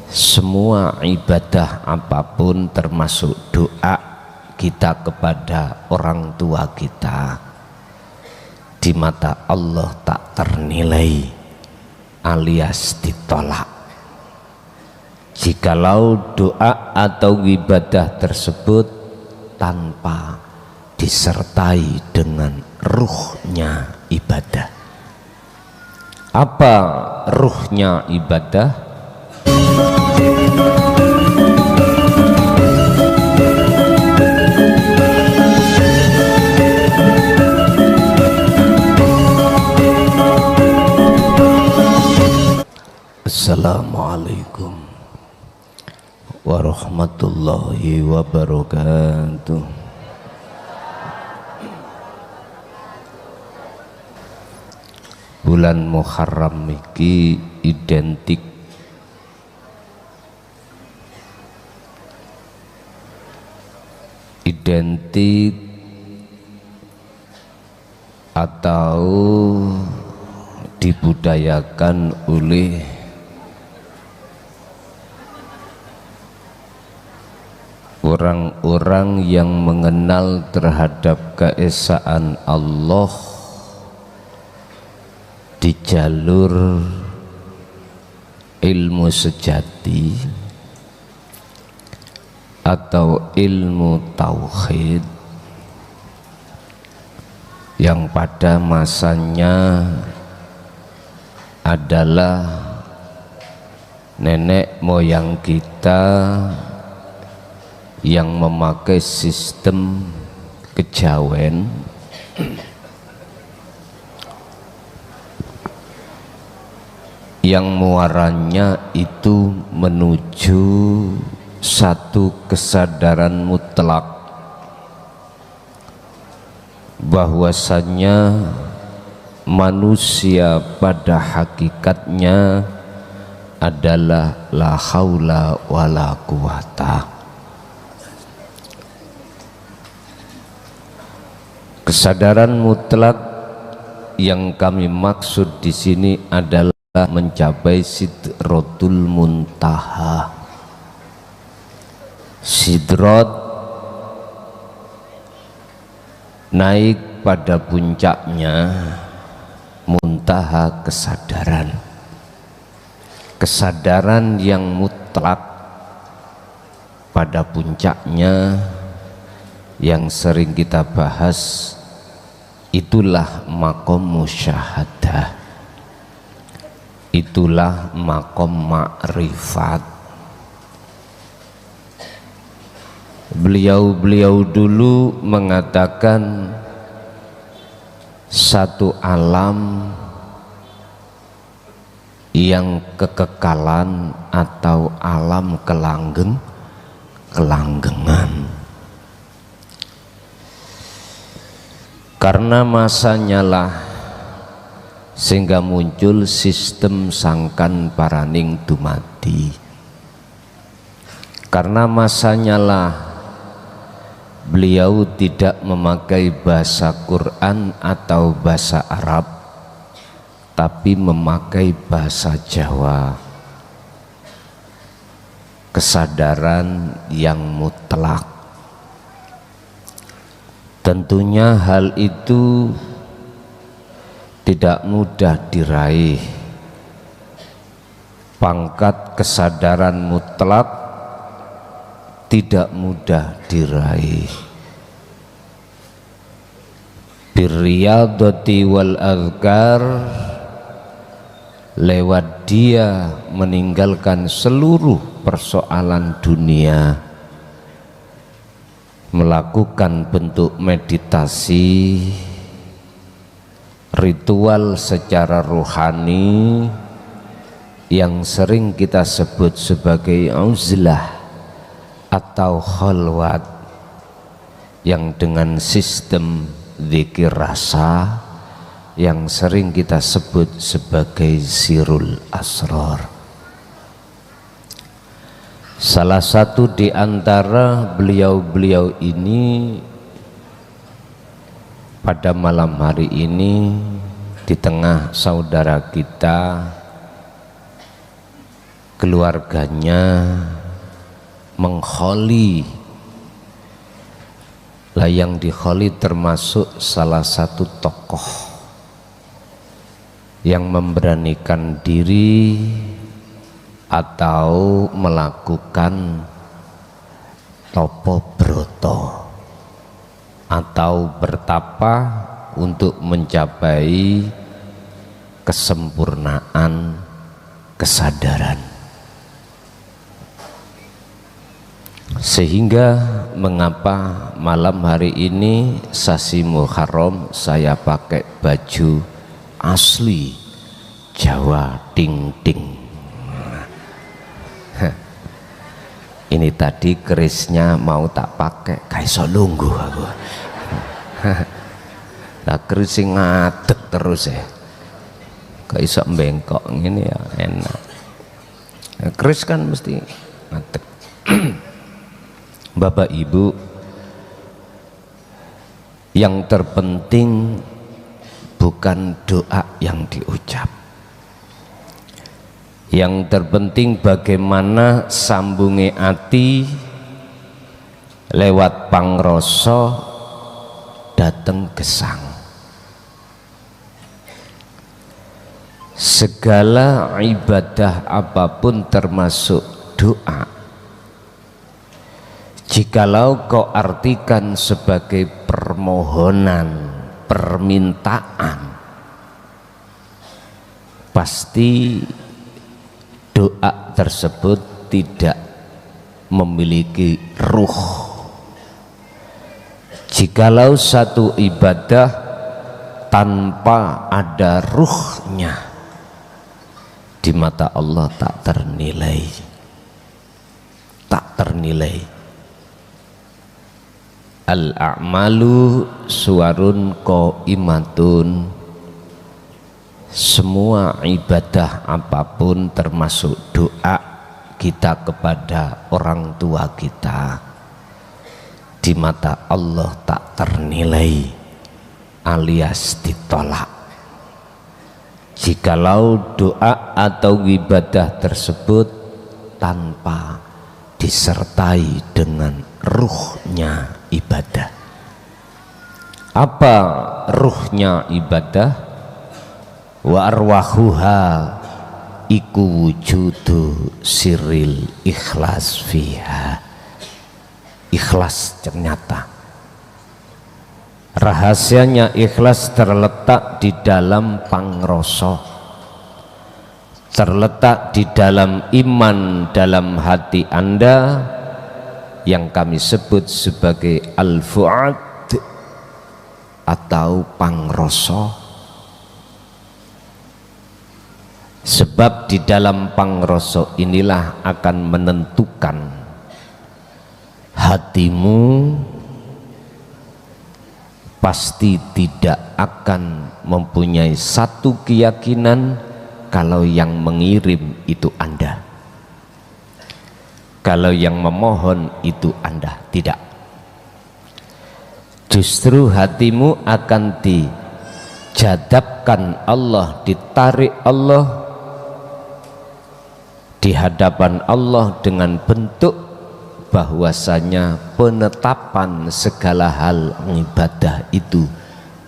semua ibadah apapun termasuk doa kita kepada orang tua kita di mata Allah tak ternilai alias ditolak jikalau doa atau ibadah tersebut tanpa disertai dengan ruhnya ibadah. Apa ruhnya ibadah? Assalamualaikum warahmatullahi wabarakatuh. Bulan Muharram iki identik atau dibudayakan oleh orang-orang yang mengenal terhadap keesaan Allah di jalur ilmu sejati atau ilmu tauhid yang pada masanya adalah nenek moyang kita yang memakai sistem kejawen yang muaranya itu menuju satu kesadaran mutlak bahwasanya manusia pada hakikatnya adalah la haula wala quwata. Kesadaran mutlak yang kami maksud di sini adalah mencapai sidratul muntaha. Sidrat naik pada puncaknya, muntaha kesadaran. Kesadaran yang mutlak pada puncaknya yang sering kita bahas itulah maqam musyahadah, itulah maqam ma'rifat. Beliau dulu mengatakan satu alam yang kekekalan atau alam kelanggengan. Karena masanya lah sehingga muncul sistem sangkan paraning dumadi. Karena masanya lah beliau tidak memakai bahasa Quran atau bahasa Arab, tapi memakai bahasa Jawa. Kesadaran yang mutlak. Tentunya hal itu tidak mudah diraih. Pangkat kesadaran mutlak tidak mudah diraih. Birriyadati wal azkar, lewat dia meninggalkan seluruh persoalan dunia, melakukan bentuk meditasi, ritual secara rohani yang sering kita sebut sebagai uzlah atau khalwat, yang dengan sistem zikir rasa yang sering kita sebut sebagai sirul asrar. Salah satu di antara beliau-beliau ini pada malam hari ini di tengah saudara kita keluarganya mengkholi. Lah yang dikholi termasuk salah satu tokoh yang memberanikan diri atau melakukan topo broto atau bertapa untuk mencapai kesempurnaan kesadaran. Sehingga mengapa malam hari ini Sasi Muharram saya pakai baju asli Jawa Ting Ting. Ini tadi kerisnya mau tak pakai, kaiso lungguh aku. Lah keris sing ngadeg terus ya. Kaiso bengkok ngene ya enak. Keris kan mesti ngadeg. Bapak Ibu, yang terpenting bukan doa yang diucap. Yang terpenting bagaimana sambunge ati lewat pangrasa dateng gesang. Segala ibadah apapun termasuk doa, jikalau kau artikan sebagai permohonan, permintaan, pasti doa tersebut tidak memiliki ruh. Jikalau satu ibadah tanpa ada ruhnya, di mata Allah tak ternilai, tak ternilai. Al-a'malu suwarun qaimatun. Semua ibadah apapun termasuk doa kita kepada orang tua kita, di mata Allah tak ternilai alias ditolak. Jikalau doa atau ibadah tersebut tanpa disertai dengan ruhnya ibadah. Apa ruhnya ibadah? Wa arwahuha iku wujudu siril ikhlas fiha. Ikhlas ternyata rahasianya ikhlas terletak di dalam pangrasa, terletak di dalam iman dalam hati Anda yang kami sebut sebagai al-fu'ad atau pangrasa. Sebab di dalam pangrasa inilah akan menentukan hatimu pasti tidak akan mempunyai satu keyakinan kalau yang mengirim itu Anda, kalau yang memohon itu Anda, tidak. Justru hatimu akan dijadabkan Allah, ditarik Allah di hadapan Allah dengan bentuk bahwasanya penetapan segala hal ibadah itu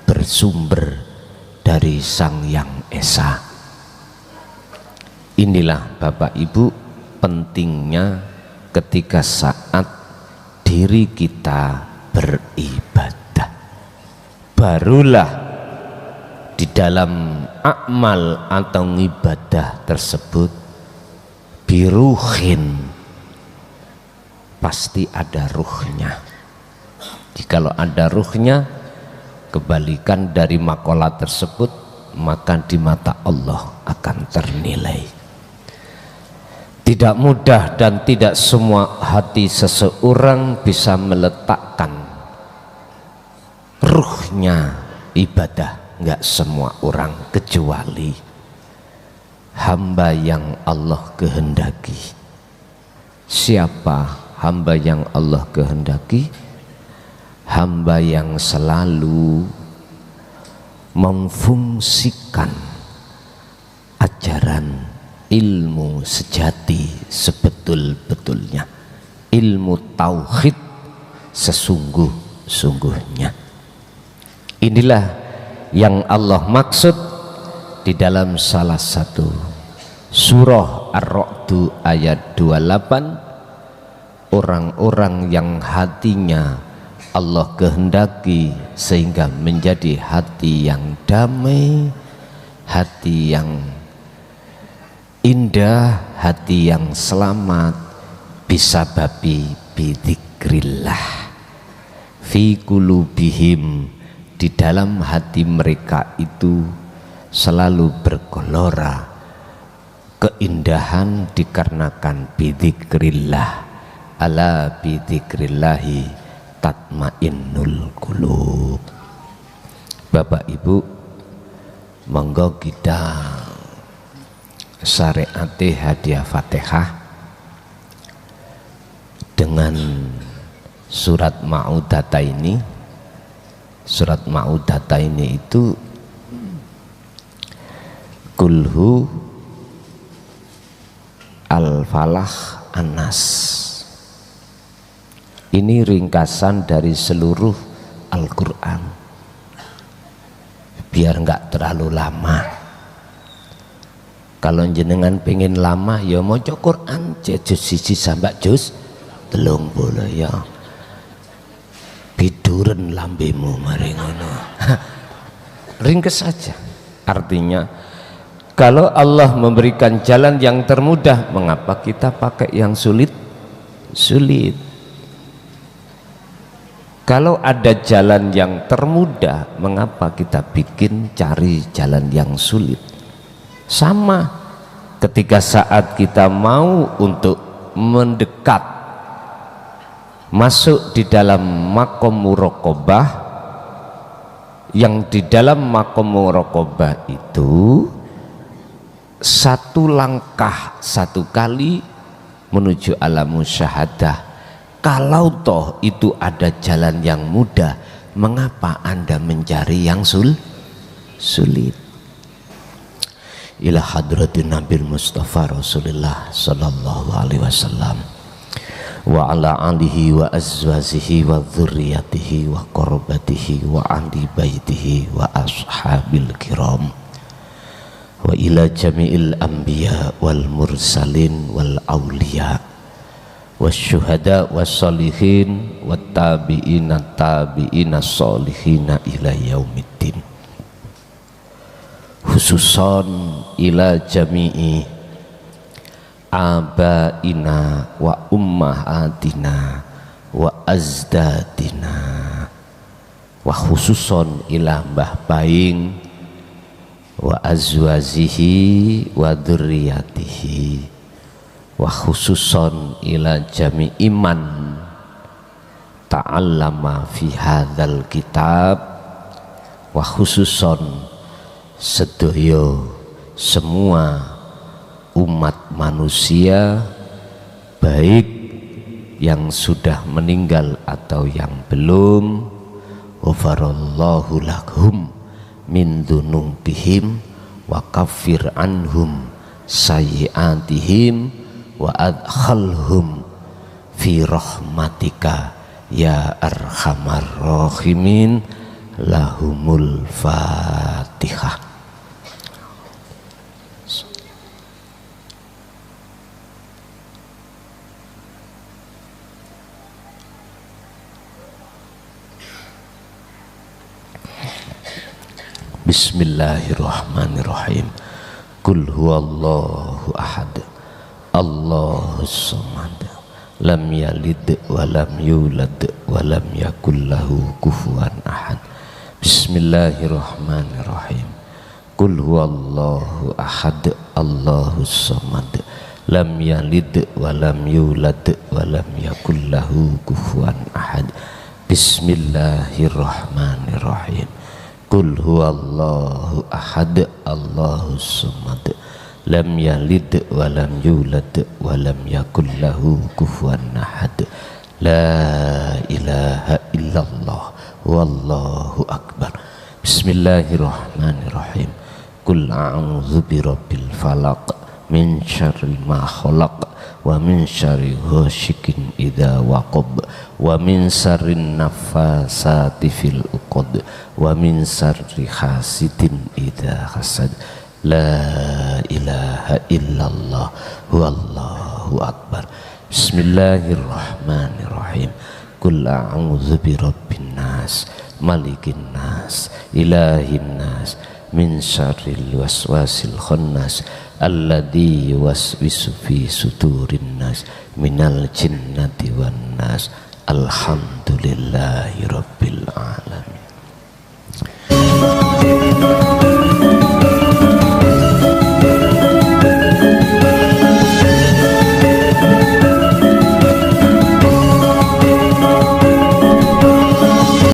bersumber dari Sang Yang Esa. Inilah Bapak Ibu pentingnya ketika saat diri kita beribadah, barulah di dalam amal atau ibadah tersebut biruhin, pasti ada ruhnya. Jikalau ada ruhnya, kebalikan dari makalah tersebut, maka di mata Allah akan ternilai. Tidak mudah dan tidak semua hati seseorang bisa meletakkan ruhnya ibadah, enggak semua orang, kecuali hamba yang Allah kehendaki. Siapa hamba yang Allah kehendaki? Hamba yang selalu memfungsikan ajaran ilmu sejati sebetul-betulnya, ilmu tauhid sesungguh-sungguhnya. Inilah yang Allah maksud di dalam salah satu surah Ar-Ra'd ayat 28, orang-orang yang hatinya Allah kehendaki sehingga menjadi hati yang damai, hati yang indah, hati yang selamat, bisababi bidzikrillah fi qulubihim, di dalam hati mereka itu selalu bergelora keindahan dikarenakan bidzikrillah, ala bidzikrillahi tatmainnul qulub. Bapak Ibu, monggo kita syariati hadiah Fatihah dengan surat Ma'udata ini. Surat Ma'udata ini itu Kulhu, Al-Falah, An-Nas. Ini ringkasan dari seluruh Al-Quran, biar enggak terlalu lama. Kalau jenengan pengen lama ya mau Quran juz siji sampai juz 30 ya. Biduren lambemu mari ngono. Ringkes saja. Artinya kalau Allah memberikan jalan yang termudah, mengapa kita pakai yang sulit? Sulit. Kalau ada jalan yang termudah, mengapa kita bikin cari jalan yang sulit? Sama ketika saat kita mau untuk mendekat masuk di dalam maqam muraqabah, yang di dalam maqam muraqabah itu satu langkah satu kali menuju alam musyahadah. Kalau toh itu ada jalan yang mudah, mengapa Anda mencari yang sulit? Ila hadratin Nabil Mustafa Rasulullah sallallahu alaihi wasallam wa ala alihi wa azwajihi wa dzurriyyatihi wa qarbatihi wa ahli baitihi wa ashabil kiram wa ila jami'il anbiya wal mursalin wal awliya wasyuhada wassalihin wattabi'ina tabi'ina solihina ila yaumiddin, khususan ila jami'i abaina wa ummahatina wa azdadina, wa khususan ila mbah baing wa azwazihi wa dzurriyyatihi, wa khususan ila jami iman ta'allama fi hadzal kitab, wa khususan sedoyo semua umat manusia baik yang sudah meninggal atau yang belum, ghafarallahu lahum min dzunubihim wa kaffir anhum sayyi'atihim wa adkhalhum fi rahmatika ya arhamar rahimin. Lahumul Fatihah. Bismillahirrahmanirrahim. Qul huwallahu ahad, Allahus samad, lam yalid wa lam yulad wa lam yakul lahu kufuwan ahad. Bismillahirrahmanirrahim. Qul huwallahu ahad, Allahus samad, lam yalid wa lam yulad wa lam yakul lahu kufuwan ahad. Bismillahirrahmanirrahim. Qul huwallahu ahad, Allahus samad, lam yalid wa lam yulad wa lam yakul lahu kufuwan ahad. La ilaha illallah wallahu akbar. Bismillahirrahmanirrahim. Qul a'udzu birabbil falaq min syarri ma khalaq wa min syarri ghasikin idza waqab wa min syarri nafasati fil uqad wa min syarri hasidin idza hasad. La ilaha illallah wallahu akbar. Bismillahirrahmanirrahim. Qul a'udzu birabbin nas malikin nas ilahin nas min syarril waswasil khannas alladzi yuwaswisu fi sudurin nas minal jinnati wan nas. Alhamdulillahi rabbil alamin.